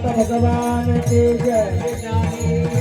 भगवान की जय।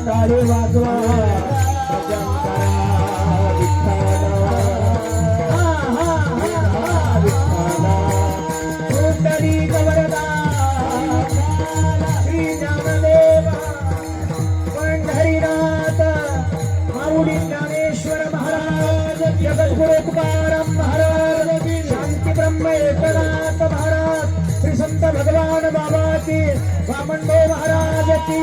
टाळी वाजवा पुंडलिक वरदा श्री ज्ञानदेवा पंढरीनाथ माऊली ज्ञानेश्वर महाराज जगद्गुरु तुकाराम महाराज शांती ब्रह्म एकनाथ महाराज श्री संत भगवान बाबा की वामनदेव महाराज की